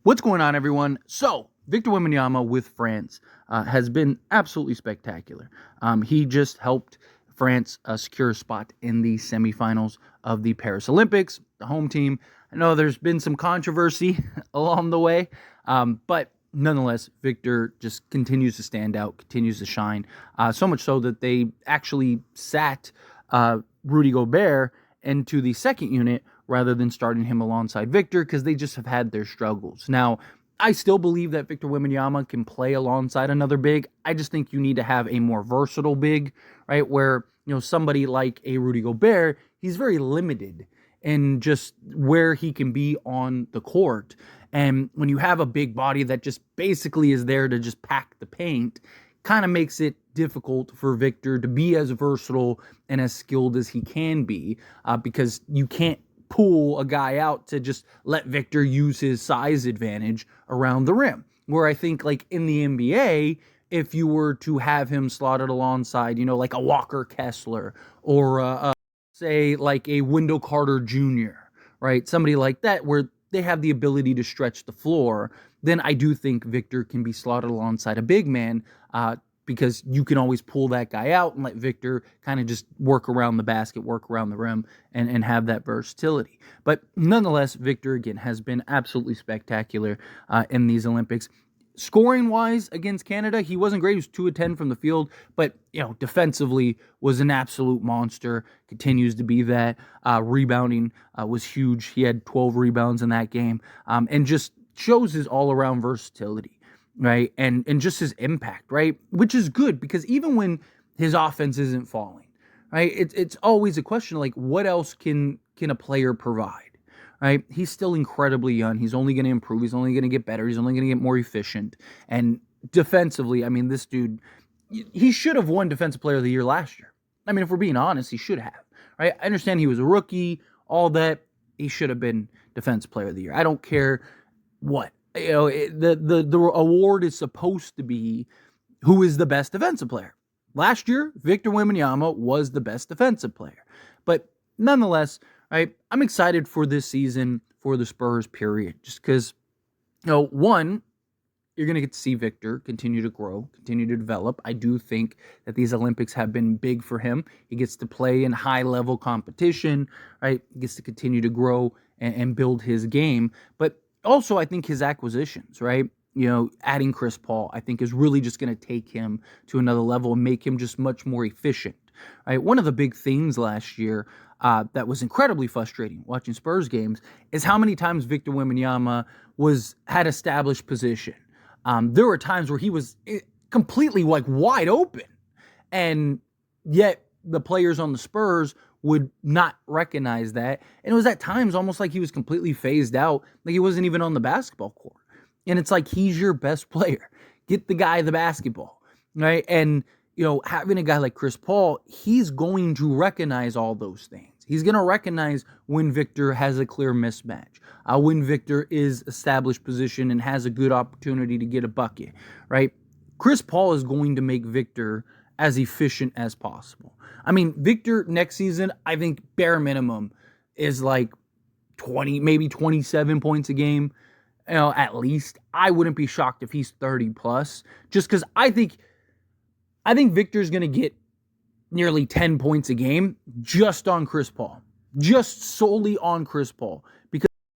What's going on, everyone? So, Victor Wembanyama with France has been absolutely spectacular. He just helped France secure a spot in the semifinals of the Paris Olympics, the home team. I know there's been some controversy along the way, but nonetheless, Victor just continues to stand out, continues to shine. So much so that they actually sat Rudy Gobert into the second unit rather than starting him alongside Victor because they just have had their struggles. Now, I still believe that Victor Wembanyama can play alongside another big. I just think you need to have a more versatile big, right? Where, somebody like a Rudy Gobert, he's very limited in just where he can be on the court. And when you have a big body that just basically is there to just pack the paint, kind of makes it difficult for Victor to be as versatile and as skilled as he can be because you can't pull a guy out to just let Victor use his size advantage around the rim. Where I think like in the NBA, if you were to have him slotted alongside, like a Walker Kessler or say like a Wendell Carter Jr., right? Somebody like that where they have the ability to stretch the floor, then I do think Victor can be slotted alongside a big man because you can always pull that guy out and let Victor kind of just work around the basket, work around the rim, and have that versatility. But nonetheless, Victor, again, has been absolutely spectacular in these Olympics. Scoring-wise against Canada, he wasn't great. He was 2 of 10 from the field, but, defensively was an absolute monster, continues to be that. Rebounding was huge. He had 12 rebounds in that game and just shows his all-around versatility. Right, and just his impact, right, which is good because even when his offense isn't falling, right, it's always a question like what else can a player provide, right? He's still incredibly young. He's only going to improve. He's only going to get better. He's only going to get more efficient. And defensively, I mean, this dude, he should have won Defensive Player of the Year last year. I mean, if we're being honest, he should have, right? I understand he was a rookie, all that. He should have been Defensive Player of the Year. I don't care what. The award is supposed to be who is the best defensive player. Last year, Victor Wembanyama was the best defensive player. But nonetheless, right, I'm excited for this season for the Spurs, period. Just because, one, you're going to get to see Victor continue to grow, continue to develop. I do think that these Olympics have been big for him. He gets to play in high-level competition, right? He gets to continue to grow and build his game. But also, I think his acquisitions, right? Adding Chris Paul, I think is really just going to take him to another level and make him just much more efficient, right? One of the big things last year that was incredibly frustrating watching Spurs games is how many times Victor Wembanyama had established position. There were times where he was completely like wide open, and yet the players on the Spurs would not recognize that. And it was at times almost like he was completely phased out, like he wasn't even on the basketball court. And it's like, he's your best player. Get the guy the basketball, right? And, having a guy like Chris Paul, he's going to recognize all those things. He's going to recognize when Victor has a clear mismatch, when Victor is established position and has a good opportunity to get a bucket, right? Chris Paul is going to make Victor as efficient as possible. I mean, Victor next season, I think bare minimum is like 20, maybe 27 points a game, at least. I wouldn't be shocked if he's 30 plus, just because I think Victor's going to get nearly 10 points a game just on Chris Paul, just solely on Chris Paul,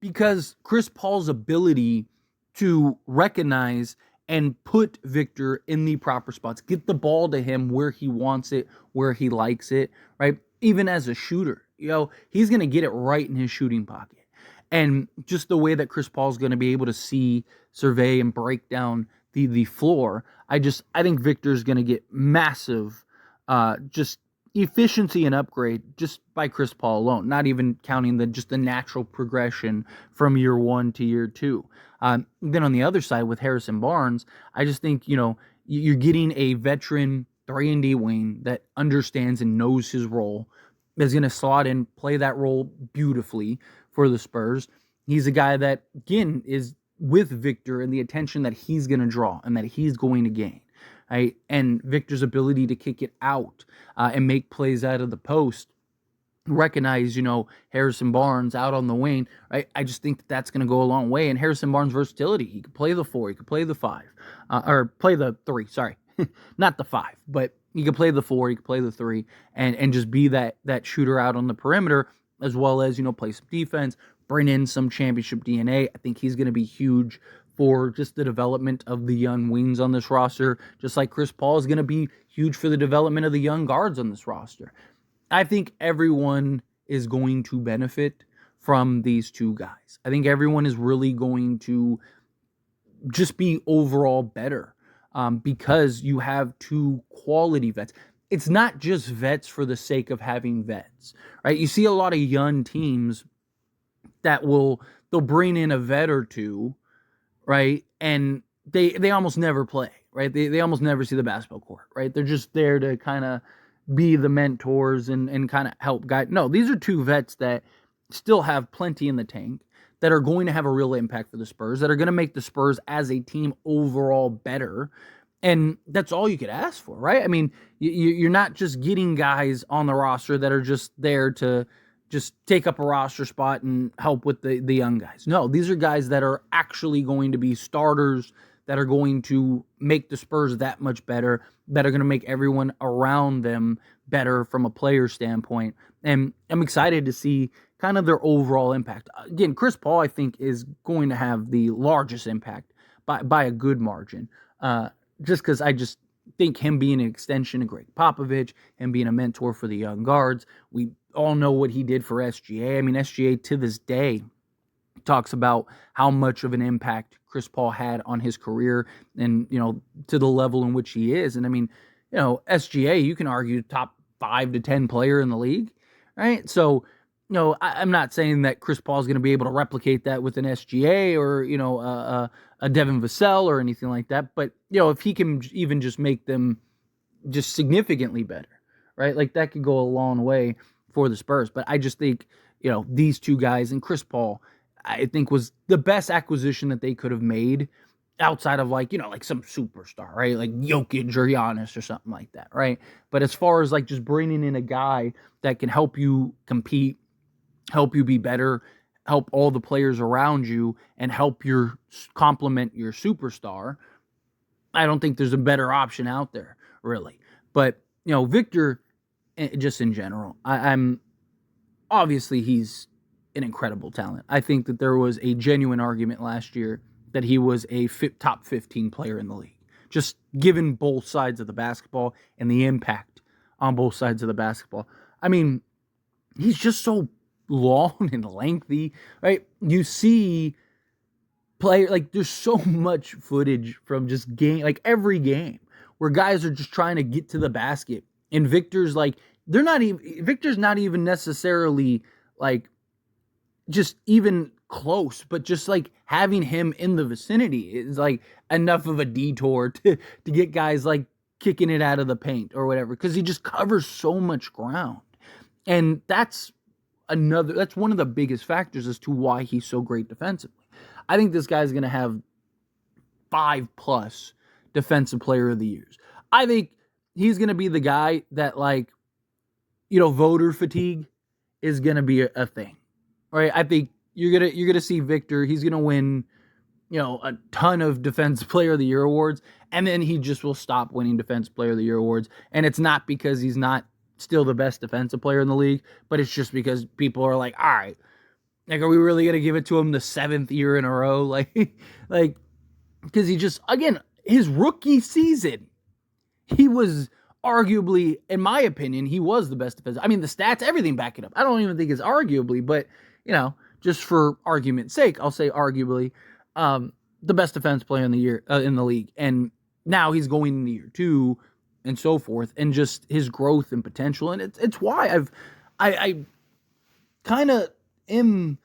because Chris Paul's ability to recognize and put Victor in the proper spots, get the ball to him where he wants it, where he likes it, right? Even as a shooter, he's going to get it right in his shooting pocket. And just the way that Chris Paul's going to be able to see, survey, and break down the floor, I think Victor's going to get massive just efficiency and upgrade just by Chris Paul alone, not even counting the natural progression from year 1 to year 2. Then on the other side with Harrison Barnes, I just think, you're getting a veteran 3-and-D wing that understands and knows his role, is going to slot in, play that role beautifully for the Spurs. He's a guy that, again, is with Victor and the attention that he's going to draw and that he's going to gain. Right? And Victor's ability to kick it out and make plays out of the post recognize, Harrison Barnes out on the wing, right? I just think that's going to go a long way. And Harrison Barnes' versatility, he could play the 4, he could play the 5, or play the 3, sorry. Not the 5, but he could play the 4, he could play the 3, and just be that shooter out on the perimeter, as well as, play some defense, bring in some championship DNA. I think he's going to be huge for just the development of the young wings on this roster, just like Chris Paul is going to be huge for the development of the young guards on this roster. I think everyone is going to benefit from these two guys. I think everyone is really going to just be overall better because you have two quality vets. It's not just vets for the sake of having vets, right? You see a lot of young teams that they'll bring in a vet or two, right? And they almost never play, right? They almost never see the basketball court, right? They're just there to kind of be the mentors and kind of help guide. No, these are two vets that still have plenty in the tank, that are going to have a real impact for the Spurs, that are going to make the Spurs as a team overall better. And that's all you could ask for, right? I mean, you're not just getting guys on the roster that are just there to just take up a roster spot and help with the young guys. No, these are guys that are actually going to be starters, that are going to make the Spurs that much better, that are going to make everyone around them better from a player standpoint. And I'm excited to see kind of their overall impact. Again, Chris Paul, I think, is going to have the largest impact by a good margin. Just because I just think him being an extension of Greg Popovich and being a mentor for the young guards. We all know what he did for SGA. I mean, SGA to this day talks about how much of an impact Chris Paul had on his career and, to the level in which he is. And I mean, SGA, you can argue top 5 to 10 player in the league, right? So, I'm not saying that Chris Paul is going to be able to replicate that with an SGA or, a Devin Vassell or anything like that. But, if he can even just make them just significantly better, right? Like that could go a long way for the Spurs. But I just think, these two guys and Chris Paul, I think was the best acquisition that they could have made outside of like some superstar, right? Like Jokic or Giannis or something like that, right? But as far as like just bringing in a guy that can help you compete, help you be better, help all the players around you, and help complement your superstar, I don't think there's a better option out there, really. But, Victor, just in general, I'm obviously he's an incredible talent. I think that there was a genuine argument last year that he was a top 15 player in the league, just given both sides of the basketball and the impact on both sides of the basketball. I mean, he's just so long and lengthy, right? You see there's so much footage from just every game where guys are just trying to get to the basket, and Victor's not even necessarily like just even close, but just like having him in the vicinity is like enough of a detour to get guys like kicking it out of the paint or whatever, because he just covers so much ground. And that's one of the biggest factors as to why he's so great defensively. I think this guy's going to have 5+ defensive player of the years. I think he's going to be the guy that voter fatigue is going to be a thing, right? I think you're going to see Victor. He's going to win, a ton of defensive player of the year awards. And then he just will stop winning defensive player of the year awards. And it's not because he's not still the best defensive player in the league, but it's just because people are like, all right, are we really going to give it to him the 7th year in a row? Because he just, again, his rookie season, he was arguably, in my opinion, he was the best defensive. I mean, the stats, everything back it up. I don't even think it's arguably, but, just for argument's sake, I'll say arguably the best defense player in the year in the league. And now he's going into year 2 and so forth, and just his growth and potential. And it's why I kind of am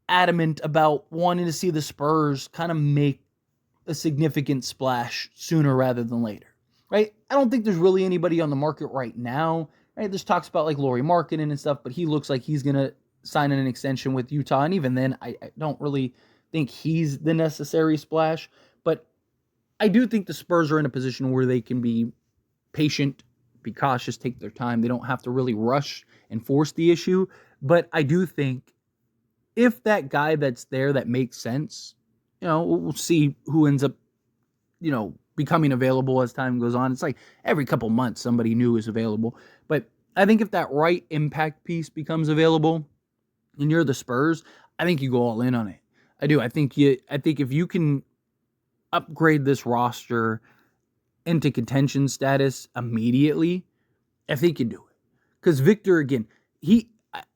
adamant about wanting to see the Spurs kind of make a significant splash sooner rather than later, right? I don't think there's really anybody on the market right now, right? There's talks about like Lauri Markkanen and stuff, but he looks like he's going to sign an extension with Utah. And even then, I don't really think he's the necessary splash. But I do think the Spurs are in a position where they can be patient, be cautious, take their time. They don't have to really rush and force the issue. But I do think if that guy that's there that makes sense, we'll see who ends up, becoming available as time goes on. It's like every couple months somebody new is available. But I think if that right impact piece becomes available and you're the Spurs, I think you go all in on it. I do. I think if you can upgrade this roster into contention status immediately, I think you do it. Because Victor, again,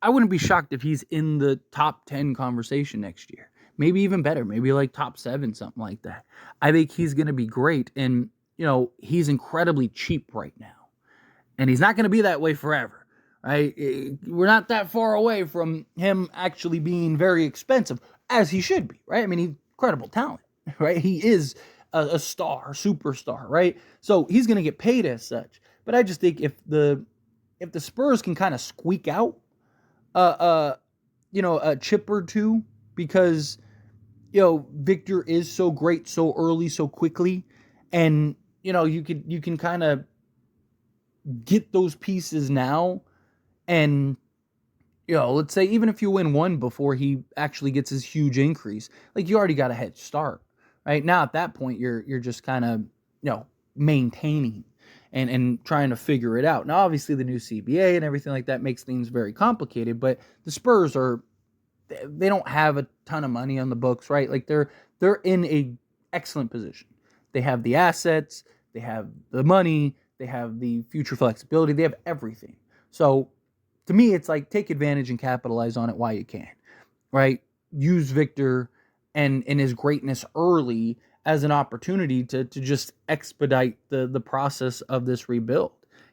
I wouldn't be shocked if he's in the top 10 conversation next year. Maybe even better. Maybe like top 7, something like that. I think he's going to be great. And, he's incredibly cheap right now. And he's not going to be that way forever. Right? We're not that far away from him actually being very expensive, as he should be. Right? I mean, he's incredible talent. Right? He is a star, superstar. Right? So he's going to get paid as such. But I just think if the Spurs can kind of squeak out a chip or two, because Victor is so great so early, so quickly, and you can kind of get those pieces now, and let's say even if you win one before he actually gets his huge increase, like, you already got a head start. Right now at that point you're just kind of maintaining and trying to figure it out. Now, obviously, the new CBA and everything like that makes things very complicated, but the Spurs they don't have a ton of money on the books, right? Like, they're in a excellent position. They have the assets, they have the money, they have the future flexibility, they have everything. So, to me, it's like, take advantage and capitalize on it while you can, right? Use Victor and his greatness early as an opportunity to just expedite the process of this rebuild.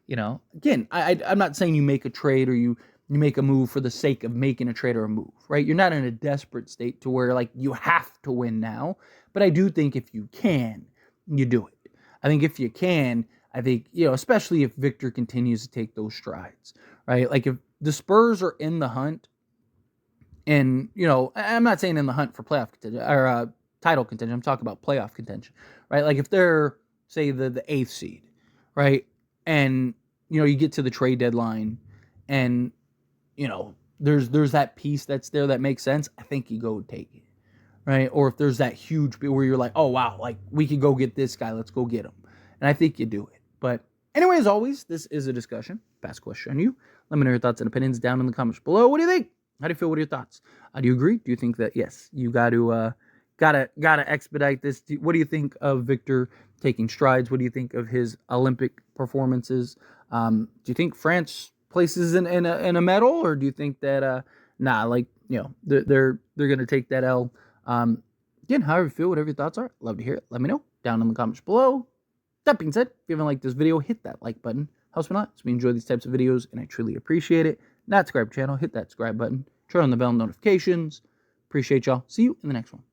Again, I'm not saying you make a trade or you make a move for the sake of making a trade or a move, right? You're not in a desperate state to where, like, you have to win now. But I do think if you can, you do it. I think if you can, especially if Victor continues to take those strides, right? Like, if the Spurs are in the hunt, and, I'm not saying in the hunt for playoff contention or title contention. I'm talking about playoff contention, right? Like, if they're, say, the 8th seed, right? And, you get to the trade deadline and, there's that piece that's there that makes sense. I think you go take it, right? Or if there's that huge where you're like, oh, wow, like, we could go get this guy. Let's go get him. And I think you do it. But anyway, as always, this is a discussion. Pass question on you. Let me know your thoughts and opinions down in the comments below. What do you think? How do you feel? What are your thoughts? Do you agree? Do you think that, yes, you gotta expedite this? What do you think of Victor taking strides? What do you think of his Olympic performances? Do you think France places in a medal, or do you think that they're gonna take that L? Again, however you feel, whatever your thoughts are, love to hear it. Let me know down in the comments below. That being said, if you haven't liked this video, hit that like button. Helps me a lot. So we enjoy these types of videos, and I truly appreciate it. Not subscribe to the channel, hit that subscribe button. Turn on the bell notifications. Appreciate y'all. See you in the next one.